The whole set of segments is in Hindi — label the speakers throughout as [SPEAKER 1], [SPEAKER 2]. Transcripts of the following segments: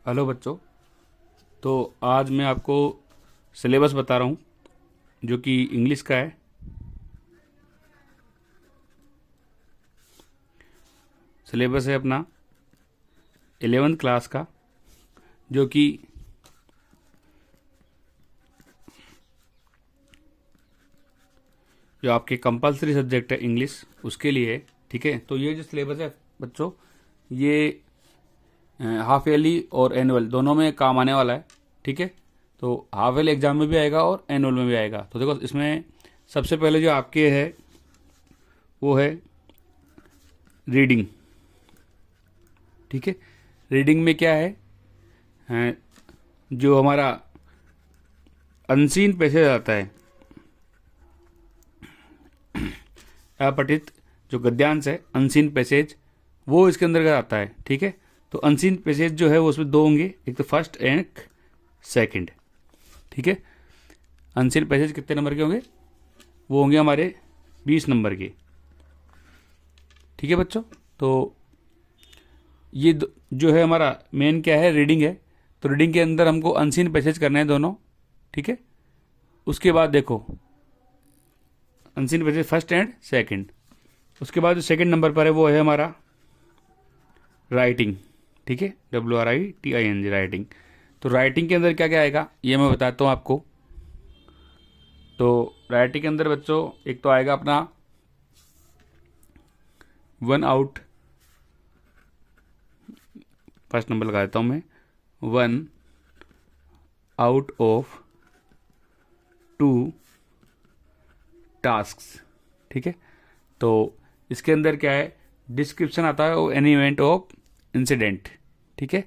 [SPEAKER 1] हेलो बच्चों। तो आज मैं आपको सिलेबस बता रहा हूँ जो कि इंग्लिश का है। सिलेबस है अपना 11th क्लास का, जो कि जो आपके कंपलसरी सब्जेक्ट है इंग्लिश, उसके लिए है। ठीक है, तो ये जो सिलेबस है बच्चों, ये हाफ ईयरली और एनुअल दोनों में काम आने वाला है। ठीक है, तो हाफ ईयरली एग्जाम में भी आएगा और एनुअल में भी आएगा। तो देखो, इसमें सबसे पहले जो आपके है वो है रीडिंग। ठीक है, रीडिंग में क्या है, जो हमारा अनसीन पैसेज आता है, अपठित जो गद्यांश है अनसीन पैसेज, वो इसके अंदर आता है। ठीक है, तो अनसीन पैसेज जो है वो उसमें दो होंगे, एक तो फर्स्ट एंड सेकंड। ठीक है, अनसीन पैसेज कितने नंबर के होंगे? वो होंगे हमारे 20 नंबर के। ठीक है बच्चों, तो ये जो है हमारा मेन क्या है, रीडिंग है। तो रीडिंग के अंदर हमको अनसीन पैसेज करने हैं दोनों। ठीक है, उसके बाद देखो unseen passage first and second. उसके बाद जो सेकंड नंबर पर है वो है हमारा राइटिंग। ठीक है, WRITING, राइटिंग। तो राइटिंग के अंदर क्या क्या आएगा ये मैं बताता हूँ आपको। तो राइटिंग के अंदर बच्चों एक तो आएगा अपना वन आउट, फर्स्ट नंबर लगा देता हूँ मैं, 1 आउट ऑफ 2 टास्क्स। ठीक है, तो इसके अंदर क्या है, डिस्क्रिप्शन आता है एनी इवेंट ऑफ इंसिडेंट। ठीक है,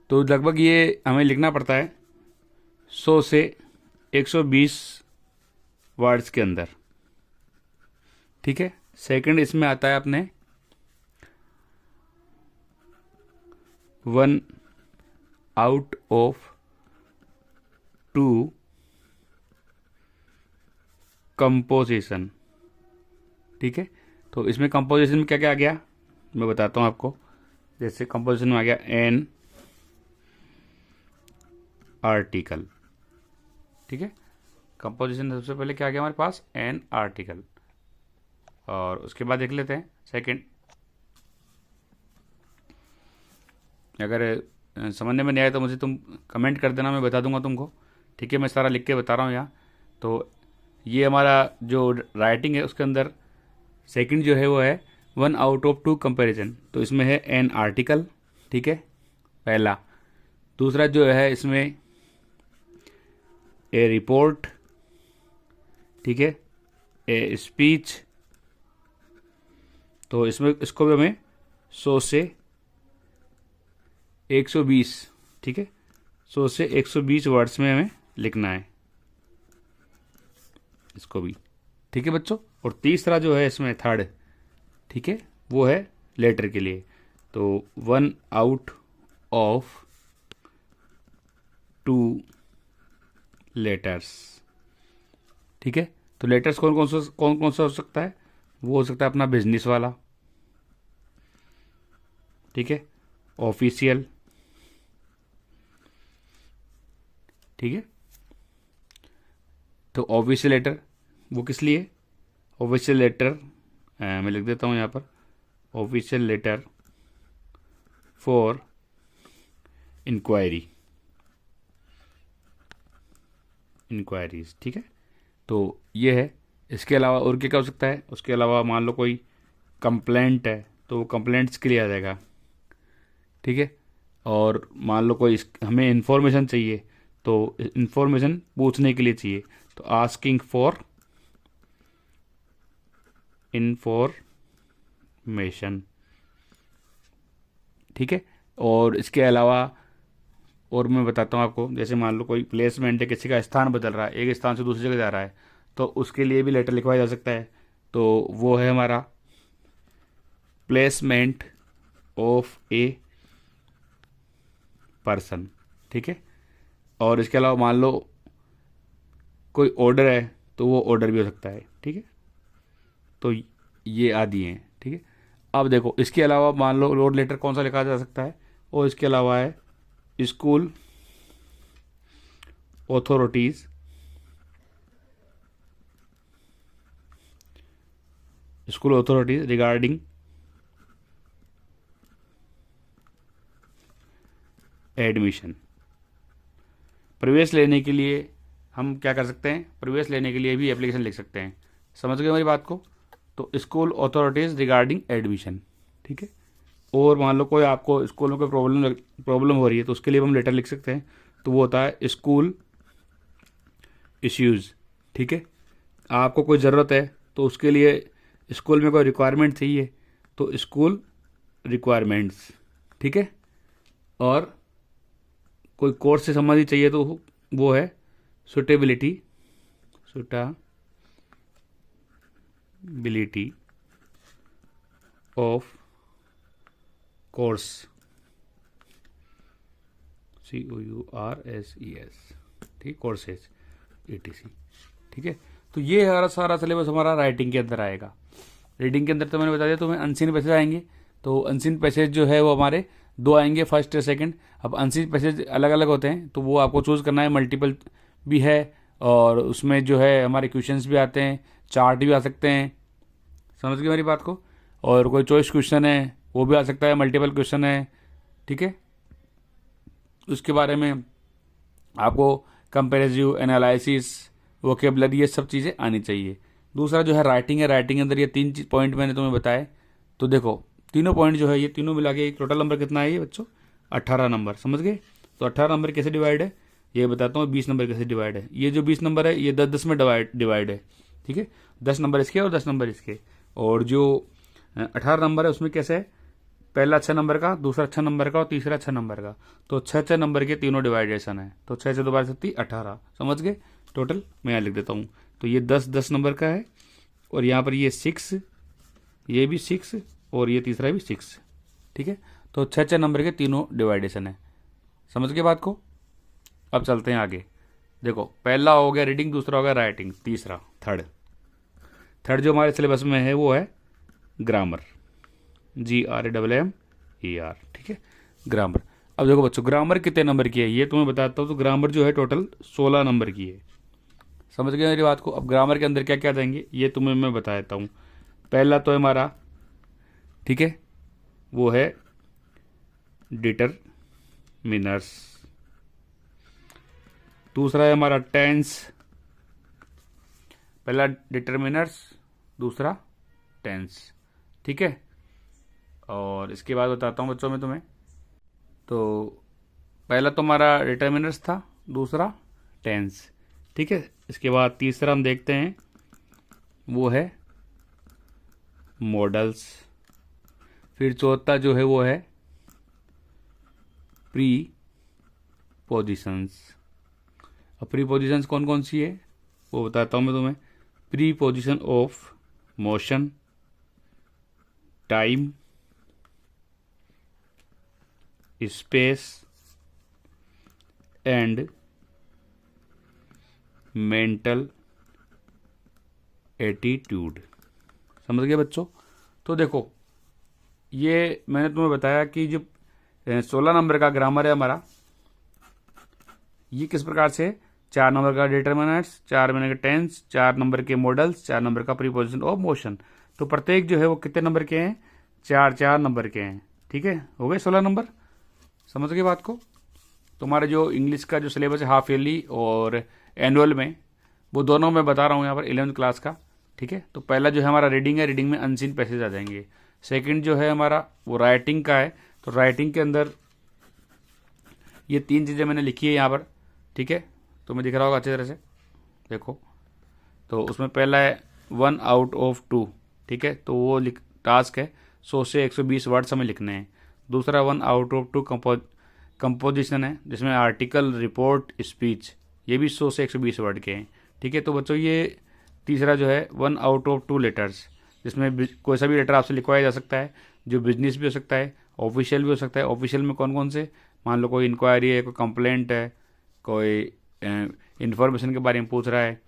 [SPEAKER 1] तो लगभग ये हमें लिखना पड़ता है 100 से 120 वर्ड्स के अंदर। ठीक है, सेकंड इसमें आता है अपने 1 आउट ऑफ 2 कंपोजिशन। ठीक है, तो इसमें कंपोजिशन में क्या क्या आ गया मैं बताता हूँ आपको। जैसे कंपोजिशन में आ गया एन आर्टिकल। ठीक है, कंपोजिशन सबसे पहले क्या आ गया हमारे पास, एन आर्टिकल। और उसके बाद देख लेते हैं सेकंड। अगर समझने में नहीं आया तो मुझे तुम कमेंट कर देना, मैं बता दूंगा तुमको। ठीक है, मैं सारा लिख के बता रहा हूँ यहाँ। तो ये हमारा जो राइटिंग है उसके अंदर सेकंड जो है वो है 1 आउट ऑफ 2 कंपैरिजन। तो इसमें है एन आर्टिकल। ठीक है, पहला। दूसरा जो है इसमें ए रिपोर्ट। ठीक है, ए स्पीच। तो इसमें इसको भी हमें 100 से 120, ठीक है, 100 से 120 वर्ड्स में हमें लिखना है इसको भी। ठीक है बच्चों, और तीसरा जो है इसमें थर्ड, ठीक है, वो है लेटर के लिए। तो 1 आउट ऑफ 2 लेटर्स। ठीक है, तो लेटर्स कौन कौन सा हो सकता है? वो हो सकता है अपना बिजनेस वाला। ठीक है, ऑफिशियल। ठीक है, तो ऑफिशियल लेटर वो किस लिए? ऑफिशियल लेटर मैं लिख देता हूँ यहाँ पर, official letter for inquiry, inquiries. ठीक है, तो ये है। इसके अलावा और क्या क्या हो सकता है? उसके अलावा मान लो कोई कंप्लेंट है तो वो कंप्लेंट्स के लिए आ जाएगा। ठीक है, और मान लो कोई हमें इन्फॉर्मेशन चाहिए तो इन्फॉर्मेशन पूछने के लिए चाहिए, तो आस्किंग फॉर इंफॉर्मेशन। ठीक है, और इसके अलावा और मैं बताता हूँ आपको, जैसे मान लो कोई प्लेसमेंट है, किसी का स्थान बदल रहा है, एक स्थान से दूसरी जगह जा रहा है, तो उसके लिए भी लेटर लिखवाया जा सकता है। तो वो है हमारा प्लेसमेंट ऑफ ए पर्सन। ठीक है, और इसके अलावा मान लो कोई ऑर्डर है तो वो ऑर्डर भी हो सकता है। ठीक है, तो ये आदि हैं। ठीक है, अब देखो इसके अलावा मान लो रोड लेटर कौन सा लिखा जा सकता है? और इसके अलावा है स्कूल ऑथोरिटीज़ रिगार्डिंग एडमिशन। प्रवेश लेने के लिए हम क्या कर सकते हैं, प्रवेश लेने के लिए भी एप्लीकेशन लिख सकते हैं। समझ गए हमारी बात को? तो स्कूल ऑथोरिटीज़ रिगार्डिंग एडमिशन, ठीक है। और मान लो कोई आपको स्कूल में कोई प्रॉब्लम हो रही है तो उसके लिए हम लेटर लिख सकते हैं, तो वो होता है स्कूल इश्यूज़, ठीक है। आपको कोई ज़रूरत है तो उसके लिए स्कूल में कोई रिक्वायरमेंट चाहिए तो स्कूल रिक्वायरमेंट्स, ठीक है। और कोई कोर्स से संबंधित चाहिए तो वो है सुटेबिलिटी ऑफ कोर्स, COURSES, ठीक, कोर्सेज ETC, ठीक है। तो ये सारा सिलेबस हमारा राइटिंग के अंदर आएगा। रीडिंग के अंदर तो मैंने बता दिया तुम्हें अनसीन पैसेज आएंगे। तो अनसीन पैसेज जो है वो हमारे 2 आएंगे, फर्स्ट या सेकंड। अब अनसीन पैसेज अलग अलग होते हैं तो वो आपको चूज़ करना है, मल्टीपल भी है और उसमें जो है हमारे क्वेश्चंस भी आते हैं, चार्ट भी आ सकते हैं। समझ गए मेरी बात को? और कोई चॉइस क्वेश्चन है वो भी आ सकता है, मल्टीपल क्वेश्चन है, ठीक है। उसके बारे में आपको कंपेरेटिव एनालिसिस, वोकेबलरी, ये सब चीज़ें आनी चाहिए। दूसरा जो है राइटिंग है, राइटिंग के अंदर ये 3 पॉइंट मैंने तुम्हें बताए। तो देखो तीनों पॉइंट जो है ये तीनों मिला के टोटल नंबर कितना है ये बच्चों? 18 नंबर। समझ गए? तो 18 नंबर कैसे डिवाइड है ये बताता हूँ। 20 नंबर कैसे डिवाइड है, ये जो 20 नंबर है ये 10-10 में डिवाइड है, ठीक है। 10 नंबर इसके और 10 नंबर इसके। और जो 18 नंबर है उसमें कैसे है, पहला 6 नंबर का, दूसरा 6 नंबर का और तीसरा 6 नंबर का। तो 6-6 नंबर के तीनों डिवाइडेशन है। तो 6 से 2 बार 18। समझ गए? टोटल मैं यहाँ लिख देता हूँ। तो ये 10-10 नंबर का है और यहाँ पर ये 6, ये भी 6 और ये तीसरा भी 6, ठीक है। तो 6-6 नंबर के तीनों डिवाइडेशन है। समझ गए बात को? अब चलते हैं आगे। देखो पहला हो गया रीडिंग, दूसरा हो गया राइटिंग, तीसरा थर्ड जो हमारे सिलेबस में है वो है ग्रामर, GRAMMER, ठीक है, ग्रामर। अब देखो बच्चों ग्रामर कितने नंबर की है ये तुम्हें बताता हूँ। तो ग्रामर जो है टोटल 16 नंबर की है। समझ गए मेरी बात को? अब ग्रामर के अंदर क्या क्या देंगे ये तुम्हें मैं बता देता हूँ। पहला तो है हमारा, ठीक है, वो है डिटरमिनर्स। दूसरा है हमारा टेंस, पहला डिटरमिनर्स, दूसरा टेंस, ठीक है। और इसके बाद बताता हूँ बच्चों में तुम्हें। तो पहला तो हमारा डिटरमिनर्स था, दूसरा टेंस, ठीक है। इसके बाद तीसरा हम देखते हैं वो है मॉडल्स। फिर चौथा जो है वो है प्री पोजिशंस। अब प्री पोजिशंस कौन कौन सी है वो बताता हूँ मैं तुम्हें। Pre position of motion, time, space and mental attitude. समझ गए बच्चों? तो देखो ये मैंने तुम्हें बताया कि जो 16 नंबर का ग्रामर है हमारा, ये किस प्रकार से 4 नंबर का डिटरमिनर्स, 4 नंबर का टेंस, 4 नंबर के मॉडल्स, 4 नंबर का प्रीपोजिशन ऑफ मोशन। तो प्रत्येक जो है वो कितने नंबर के हैं? 4-4 नंबर के हैं, ठीक है। हो गए 16 नंबर। समझ गए बात को? तुम्हारे जो इंग्लिश का जो सिलेबस है हाफ ईयरली और एनुअल में, वो दोनों मैं बता रहा हूँ यहाँ पर 11th क्लास का, ठीक है। तो पहला जो है हमारा रीडिंग है, रीडिंग में अनसीन पैसेज आ जाएंगे। सेकंड जो है हमारा वो राइटिंग का है। तो राइटिंग के अंदर ये 3 चीज़ें मैंने लिखी है यहाँ पर, ठीक है। तो मैं दिख रहा होगा अच्छी तरह से, देखो। तो उसमें पहला है 1 आउट ऑफ 2, ठीक है। तो वो टास्क है 100 से 120 वर्ड्स हमें लिखने हैं। दूसरा 1 आउट ऑफ 2 कंपोजिशन है, जिसमें आर्टिकल, रिपोर्ट, स्पीच, ये भी 100 से 120 वर्ड के हैं, ठीक है। तो बच्चों ये तीसरा जो है 1 आउट ऑफ 2 लेटर्स, जिसमें कोई सा भी लेटर आपसे लिखवाया जा सकता है, जो बिजनेस भी हो सकता है, ऑफिशियल भी हो सकता है। ऑफिशियल में कौन कौन से, मान लो कोई इंक्वायरी है, कोई कंप्लेंट है, कोई इन्फॉर्मेशन के बारे में पूछ रहा है,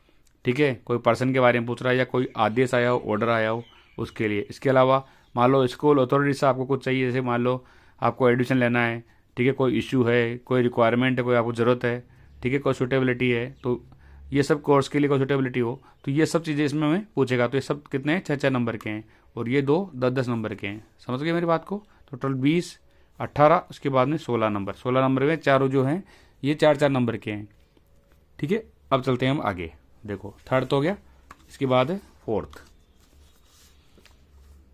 [SPEAKER 1] ठीक है, कोई पर्सन के बारे में पूछ रहा है, या कोई आदेश आया हो, ऑर्डर आया हो, उसके लिए। इसके अलावा मान लो स्कूल अथॉरिटी से आपको कुछ चाहिए, जैसे मान लो आपको एडमिशन लेना है ठीक है, कोई इश्यू है, कोई रिक्वायरमेंट है, कोई आपको ज़रूरत है, ठीक है, कोई सूटेबिलिटी है, तो ये सब कोर्स के लिए कोई सूटेबिलिटी हो तो ये सब चीज़ें इसमें हमें पूछेगा। तो ये सब कितने हैं, 6-6 नंबर के हैं, और ये 2 10-10 नंबर के हैं। समझ गए मेरी बात को? तो टोटल 20, 18, उसके बाद में 16 नंबर। 16 नंबर में चारों जो हैं ये 4-4 नंबर के हैं। ठीक है, अब चलते हैं हम आगे। देखो थर्ड तो हो गया, इसके बाद है फोर्थ,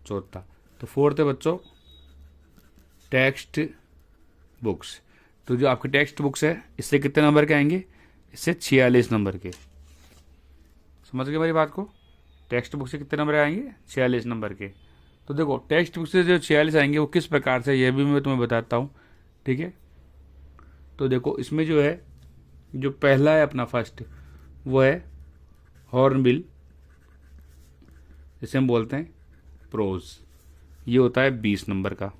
[SPEAKER 1] चौथा। तो फोर्थ है बच्चों टेक्स्ट बुक्स। तो जो आपकी टेक्स्ट बुक्स है इससे कितने नंबर के आएंगे, इससे 46 नंबर के। समझ गए मेरी बात को? टेक्स्ट बुक से कितने नंबर आएंगे, 46 नंबर के। तो देखो टेक्स्ट बुक से जो 46 आएंगे वो किस प्रकार से, ये भी मैं तुम्हें बताता हूँ। ठीक है, तो देखो इसमें जो है, जो पहला है अपना फर्स्ट, वो है हॉर्नबिल, जिसे हम बोलते हैं प्रोज। ये होता है 20 नंबर का।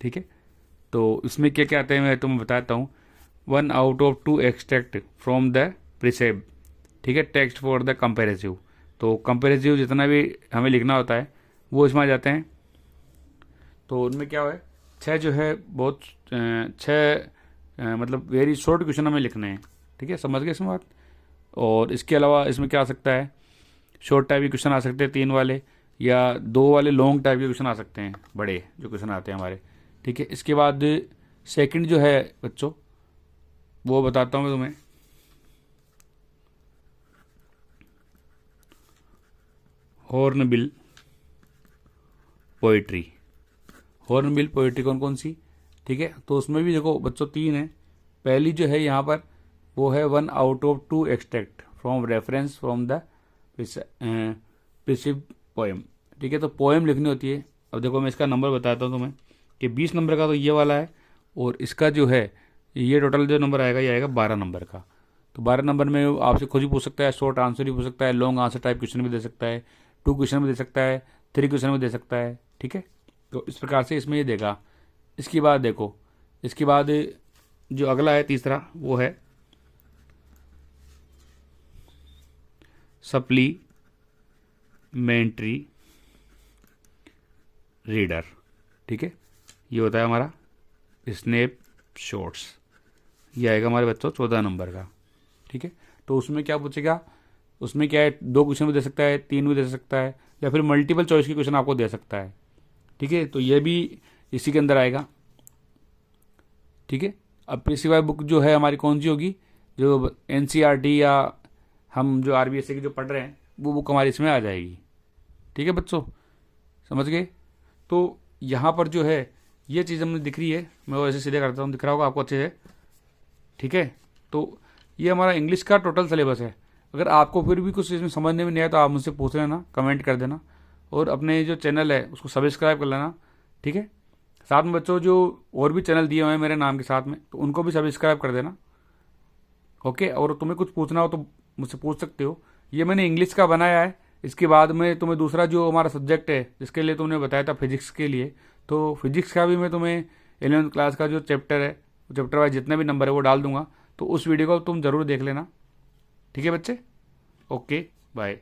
[SPEAKER 1] ठीक है, तो इसमें क्या क्या आते हैं मैं तुम्हें बताता हूँ। 1 out of 2 extract from the prescribed, ठीक है, टेक्स्ट फॉर द कंपेरेटिव। तो कंपेरेटिव जितना भी हमें लिखना होता है वो इसमें आ जाते हैं। तो उनमें क्या है, 6 जो है बहुत 6 मतलब वेरी शॉर्ट क्वेश्चन हमें लिखने हैं। ठीक है, समझ गए इसमें बात? और इसके अलावा इसमें क्या आ सकता है, शॉर्ट टाइप के क्वेश्चन आ सकते हैं 3 वाले, या 2 वाले लॉन्ग टाइप के क्वेश्चन आ सकते हैं, बड़े जो क्वेश्चन आते हैं हमारे। ठीक है, इसके बाद सेकंड जो है बच्चों वो बताता हूँ मैं तुम्हें। Hornbill poetry. हॉर्नबिल पोइट्री कौन कौन सी? ठीक है, तो उसमें भी देखो बच्चों 3 है। पहली जो है यहाँ पर वो है 1 out of 2 extract from reference from the प्रिसिव पोएम। ठीक है, तो पोएम लिखनी होती है। अब देखो मैं इसका नंबर बताता हूँ तुम्हें कि 20 नंबर का तो ये वाला है, और इसका जो है ये टोटल जो नंबर आएगा ये आएगा 12 नंबर का। तो 12 नंबर में आपसे खुद ही पूछ सकता है, शॉर्ट आंसर ही पूछ सकता है, लॉन्ग आंसर टाइप क्वेश्चन भी दे सकता है, 2 क्वेश्चन भी दे सकता है, 3 क्वेश्चन भी दे सकता है। ठीक है, तो इस प्रकार से इसमें ये देगा। इसके बाद देखो, इसके बाद जो अगला है तीसरा वो है सप्लीमेंट्री रीडर। ठीक है, ये होता है हमारा स्नैप शॉट्स। ये आएगा हमारे बच्चों 14 नंबर का। ठीक है, तो उसमें क्या पूछेगा, उसमें क्या है, 2 क्वेश्चन भी दे सकता है, 3 भी दे सकता है, या फिर मल्टीपल चॉइस के क्वेश्चन आपको दे सकता है। ठीक है, तो ये भी इसी के अंदर आएगा। ठीक है, अब इसके बाद बुक जो है हमारी कौन सी होगी, जो एनसीईआरटी या हम जो आरबीएसए की जो पढ़ रहे हैं वो बुक हमारी इसमें आ जाएगी। ठीक है बच्चों, समझ गए? तो यहाँ पर जो है ये चीज़ हमें दिख रही है, मैं वो ऐसे सीधे करता हूँ, दिख रहा होगा आपको अच्छे से। ठीक है, तो ये हमारा इंग्लिश का टोटल सिलेबस है। अगर आपको फिर भी कुछ इसमें समझने में नहीं आया तो आप मुझसे पूछ लेना, कमेंट कर देना, और अपने जो चैनल है उसको सब्सक्राइब कर लेना। ठीक है, साथ में बच्चों जो और भी चैनल दिए हुए हैं मेरे नाम के साथ में, तो उनको भी सब्सक्राइब कर देना। ओके, और तुम्हें कुछ पूछना हो तो मुझसे पूछ सकते हो। ये मैंने इंग्लिश का बनाया है। इसके बाद में तुम्हें दूसरा जो हमारा सब्जेक्ट है जिसके लिए तुमने बताया था फिजिक्स के लिए, तो फिजिक्स का भी मैं तुम्हें 11th क्लास का जो चैप्टर है, चैप्टर वाइज जितने भी नंबर है वो डाल दूंगा, तो उस वीडियो को तुम ज़रूर देख लेना। ठीक है बच्चे, ओके बाय।